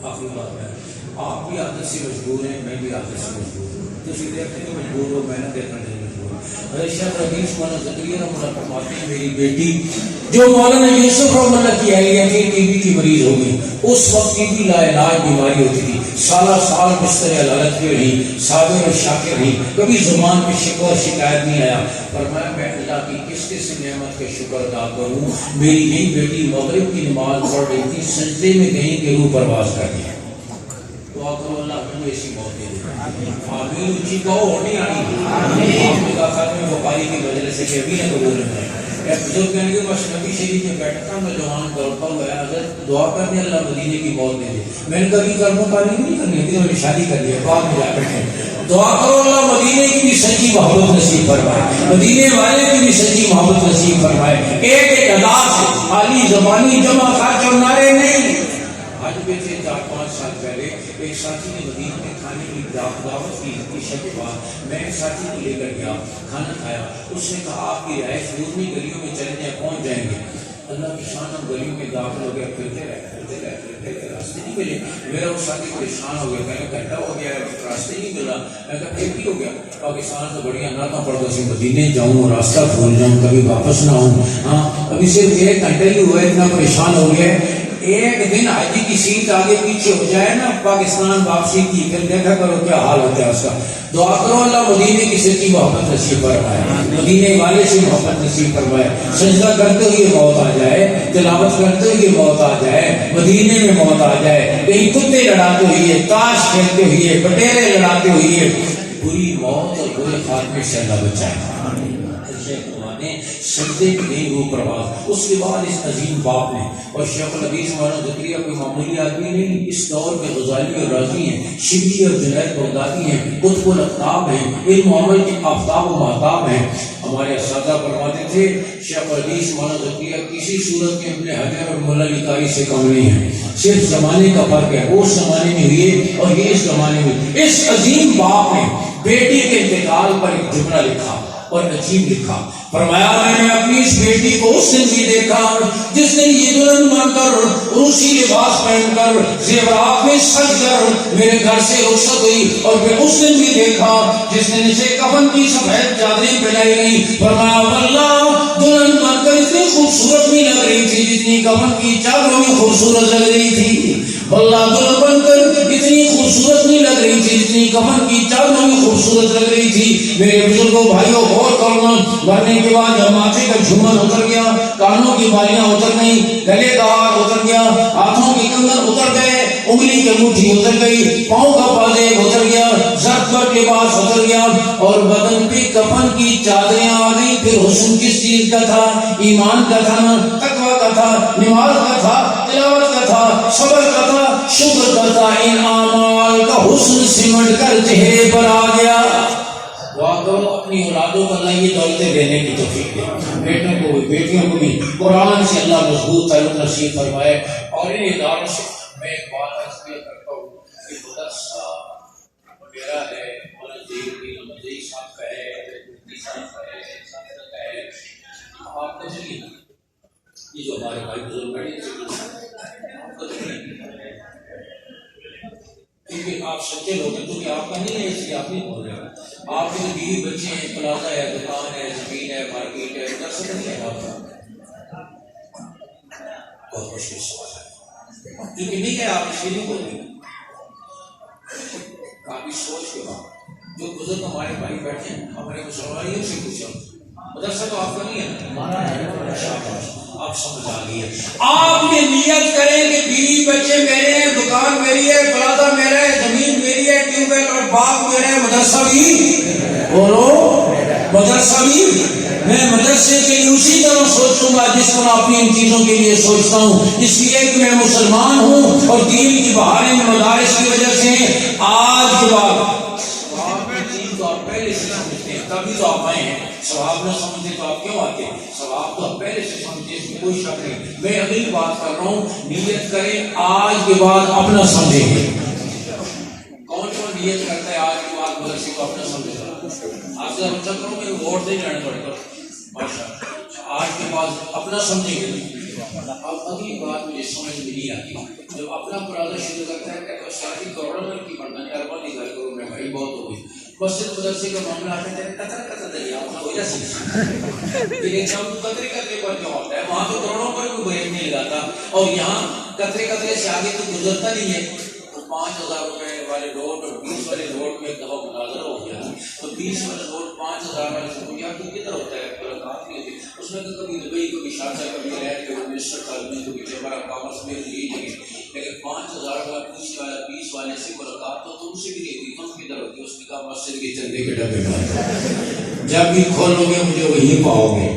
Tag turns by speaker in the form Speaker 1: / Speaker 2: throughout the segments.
Speaker 1: آخری بات ہے، آپ بھی عادت سے مجبور ہیں، میں بھی عادت سے مجبور ہوں، تسی دیکھنے کے مجبور ہو، میں نہ دیکھنے کے مجبور ہوں۔ حضرت شیخ ربیع مولانا زکریا رحمۃ اللہ فرماتے ہیں میری بیٹی جو مولانا یوسف رحمۃ اللہ کی اہلیہ تھی ٹی بی کی مریض ہو گئی، اس وقت ٹی بی لا علاج بیماری ہوتی تھی، سالہ سال بستر عدالت پہ رہی، صابر و شاکر رہی، کبھی زبان پہ شکوہ اور شکایت نہیں آیا۔ فرمایا میں اللہ کی کس کس نعمت کا شکر ادا کروں، میری یہی بیٹی مغرب کی نماز پڑھ رہی تھی، سجدے میں کہیں کہ روح پرواز کر گیا۔ دعا کرو اللہ ہمیں ایسی موت دے دے، آمین اونچی کہو، اور نہیں آنی۔ آپ نے کہا خاتم بخاری کی مجلس سے کہ ابھی نہ قبول ہے، ایک بزرگ کہنے کے بس نبی شریف میں بیٹھا تھا، نوجوان دوڑتا ہوا ہے، حضرت دعا کرنے اللہ مدینے کی موت دے دے۔ میں نے کبھی کرموں کاری نہیں کرنی ہے، میں نے شادی کر لیا، بعد میں جا بیٹھے دعا کرو اللہ مدینے کی بھی سچی محبت نصیب فرمائے، مدینے والے کی بھی سچی محبت نصیب فرمائے، ایک ایک ادا سے، خالی زبانی جمع خرچ اور نعرے نہیں۔ آج بھی سے 4-5 سال پہلے ایک ساتھی نے مدینے میں کھانے کی دعوت کی عشاء کے بعد، میں ایک ساتھی کو لے کر گیا، کھانا کھایا، اس نے کہا آپ کی رہائش دوسری گلیوں میں چلے جائیں، پہنچ جائیں گے۔ اللہ کی شان، ہم گلیوں میں داخل ہو گیا، پھرتے رہے راستے نہیں ملے۔ میرا وہ ساتھی پریشان ہو گیا، کہنے گھنٹہ ہو گیا راستے نہیں ملا۔ میں کہا پھر بھی ہو گیا، پاکستان سے بڑی نعتیں پڑھتا سی مدینے جاؤں، راستہ بھول جاؤں، کبھی واپس نہ آؤں، ہاں ابھی صرف 1 گھنٹہ ہی ہوا ہے، اتنا پریشان ہو گیا۔ ایک دن حاجی کی سیٹ آگے پیچھے ہو جائے نا پاکستان واپسی کی، پھر دیکھا کرو کیا حال ہوتا ہے اس کا۔ دعا کرو اللہ مدینے کی سچی محبت نصیب فرمائے، مدینے والے سے محبت نصیب فرمائے، سجدہ کرتے ہوئے موت آ جائے، تلاوت کرتے ہوئے موت آ جائے، مدینے میں موت آ جائے، کہیں کتے لڑاتے ہوئے، تاش کھیلتے ہوئے، بٹیرے لڑاتے ہوئے، بری موت اور برے خاتمے سے اللہ بچائے۔ سجدے کی نہیں روح پرواز۔ اس کے بعد اس عظیم باپ نے، اور شیخ الحدیث مولانا زکریا کوئی معمولی آدمی نہیں، اس دور کے غزالی اور رازی ہیں، شبلی اور جنید بغدادی ہیں، قطب الاقطاب ہیں، علم و عمل کے آفتاب و مہتاب ہیں۔ ہمارے اساتذہ فرماتے تھے شیخ الحدیث مولانا زکریا کسی صورت میں اپنے حجر اور مولا علی قاری سے کم نہیں ہے، صرف زمانے کا فرق ہے، وہ اس زمانے میں ہوئے اور یہ اس زمانے میں۔ اس عظیم باپ نے بیٹی کے انتقال پر ایک جملہ لکھا اور عجیب لکھا، فرمایا میں نے اپنی اس بیٹی کو اس دن بھی دیکھا جس نے یہ دلہن بن کر روسی لباس پہن کر زیورات میں سج کر میرے گھر سے رخصت ہوئی، اور پھر اس دن بھی دیکھا جس نے اسے کفن کی سفید چادریں پہنائی گئی۔ فرمایا واللہ دلہن بن کر اتنی خوبصورت نہیں لگ رہی تھی جتنی کفن کی چادروں میں خوبصورت لگ رہی تھی، واللہ دلہن بن کر اتنی خوبصورت نہیں لگ رہی تھی جتنی کفن کی چادروں میں خوبصورت لگ رہی تھی۔ میرے بزرگوں بھائیوں غور کرنا، مرنے کے بعد جب ماتھے کا جھومر اتر گیا، کانوں کی بالیاں اتر گئی، گلے کا ہار اتر گیا، ہاتھوں کے کنگن اتر گئے، انگلی کی انگوٹھی اتر گئی، پاؤں کا پازیب اتر گیا، سر پر لباس اتر گیا، اور بدن پہ کفن کی چادریں آ گئی، پھر حسن کس چیز کا تھا؟ ایمان کا تھا، تقویٰ کا تھا، نماز کا تھا، تلاوت کا تھا، صبر کا تھا، شکر کا تھا، ان اعمال کا حسن سمٹ کر چہرے پر آ گیا۔ دعا کرو اپنی اولادوں کو اللہ یہ دولتیں دینے کی توفیق دے، بیٹوں کو بھی بیٹیوں کو بھی قرآن سے اللہ مضبوط تعلق نصیب فرمائے۔ اور ان اداروں سے میں ایک بات عرض کیا کرتا ہوں کہ مدرسہ میرا ہے، مدرسہ صاحب کا ہے، آپ کو چلیے یہ جو ہمارے بھائی بزرگ بڑے کیونکہ آپ سچے لوگ ہیں، کیونکہ آپ کا نہیں ہے اس لیے آپ نہیں بول رہے، آپ کے بیوی بچے ہیں، پلازا ہے، دکان ہے، زمین ہے، مارکیٹ ہے، ادھر سے نہیں ہے آپ کا۔ بہت مشکل سوال ہے، کیونکہ نہیں ہے آپ اس لیے نہیں بول رہے۔ کافی سوچ کے بعد جو بزرگ ہمارے بھائی بیٹھے ہیں، ہمارے مسلمانوں سے پوچھا مدرسہ تو آپ کا نہیں ہے، ہمارا ہے۔ آپ سمجھ آ گئی ہے، آپ نے نیت کریں کہ بیوی بچے میرے ہیں، دکان میری ہے، پلازا میرا ہے، زمین میری ہے، ٹیوب ویل اور باغ میرا ہے، مدرسہ بھی بولو، مدرسہ بھی میں مدرسے کے لیے اسی طرح سوچوں گا جس طرح اپنی ان چیزوں کے لیے سوچتا ہوں، اس لیے کہ میں مسلمان ہوں اور دین کی بہاریں مدارس کی وجہ سے آج کے بعد تو آپ پہلے سے سمجھتے ہیں، تبھی تو آپ آئے ہیں۔ ثواب نہ سمجھتے تو آپ کیوں آتے ہیں؟ ثواب تو آپ پہلے سے سمجھتے، اس میں کوئی شک نہیں۔ میں اگلی بات کر رہا ہوں، نیت کریں آج کے بعد اپنا سمجھیں گے۔ کون کون نیت کرتا ہے آج کے بعد مدرسے کو اپنا سمجھے گا؟ آپ سے کروں گے ووٹ نہیں جانے پڑے گا، آج کے بعد اپنا سمجھیں گے۔ اب اگلی بات مجھے سمجھ میں نہیں آتی، جب اپنا پرادہ شروع کرتا ہے کہ شادی کروڑوں میں کی پڑھنا مہربانی کر کرو، میں بھائی بہت ہو گئی، مسجد مدرسے کا معاملہ آتا ہے قطر دریا وجہ سے لیکن جب قطرے قطرے پر کیا ہوتا ہے وہاں تو کروڑوں پر کوئی بریک نہیں لگاتا، اور یہاں قطرے قطرے سے آگے تو گزرتا نہیں ہے۔ 5,000 روپے والے نوٹ اور 20 والے نوٹ میں ایک دفعہ مناظرہ ہو گیا، تو 20 والے نوٹ 5,000 والے سے پوچھا کہ کدھر ہوتا ہے، ملاقات نہیں ہوتی، اس میں کبھی دبئی کبھی شارجہ کبھی رہٹ کبھی منسٹر تعلیم کبھی چیمبر آف کامرس میں یہی جگہ، لیکن 5,000 والا پوچھنے والا 20 والے سے ملاقات تو تم سے بھی نہیں ہوتی، تم کدھر ہوتی، اس نے کہا مسجد کے چندے کے ڈبے میں، جب بھی کھولو گے مجھے وہی پاؤ گے،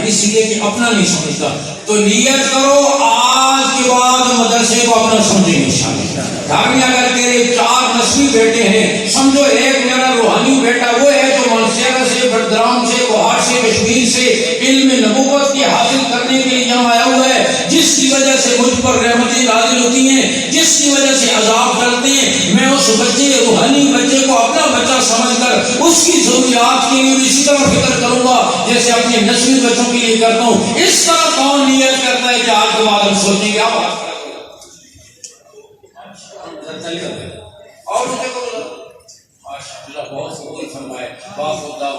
Speaker 1: اس لیے کہ اپنا نہیں سمجھتا، تو نیت کرو آج کے بعد مدرسے کو اپنا سمجھیں انشاءاللہ۔ گھر میں اگر تیرے 4 نسلی بیٹے ہیں، سمجھو ایک میرا روحانی بیٹا وہ ہے جو منصیرہ سے، بڑگرام سے، وہاں سے، کشمیر سے علم نبوت کی حاصل کرنے کے لیے یہاں آیا ہوا ہے، جس کی وجہ سے مجھ پر رحمتیں نازل ہوتی ہیں، جس کی وجہ سے عذاب ڈلتے ہیں، میں اس بچے روحانی بچے کو اپنا بچہ سمجھ کر اس کی ضروریات کے لیے بھی اسی طرح فکر کروں گا جیسے اپنے نسلی بچوں کے لیے کرتا ہوں۔ اس طرح کون نیت کرتا ہے کہ آج کے بعد ہم سوچیں گے آپ اور مجھے کو ماشاء اللہ بہت قبول فرمائے، باخدا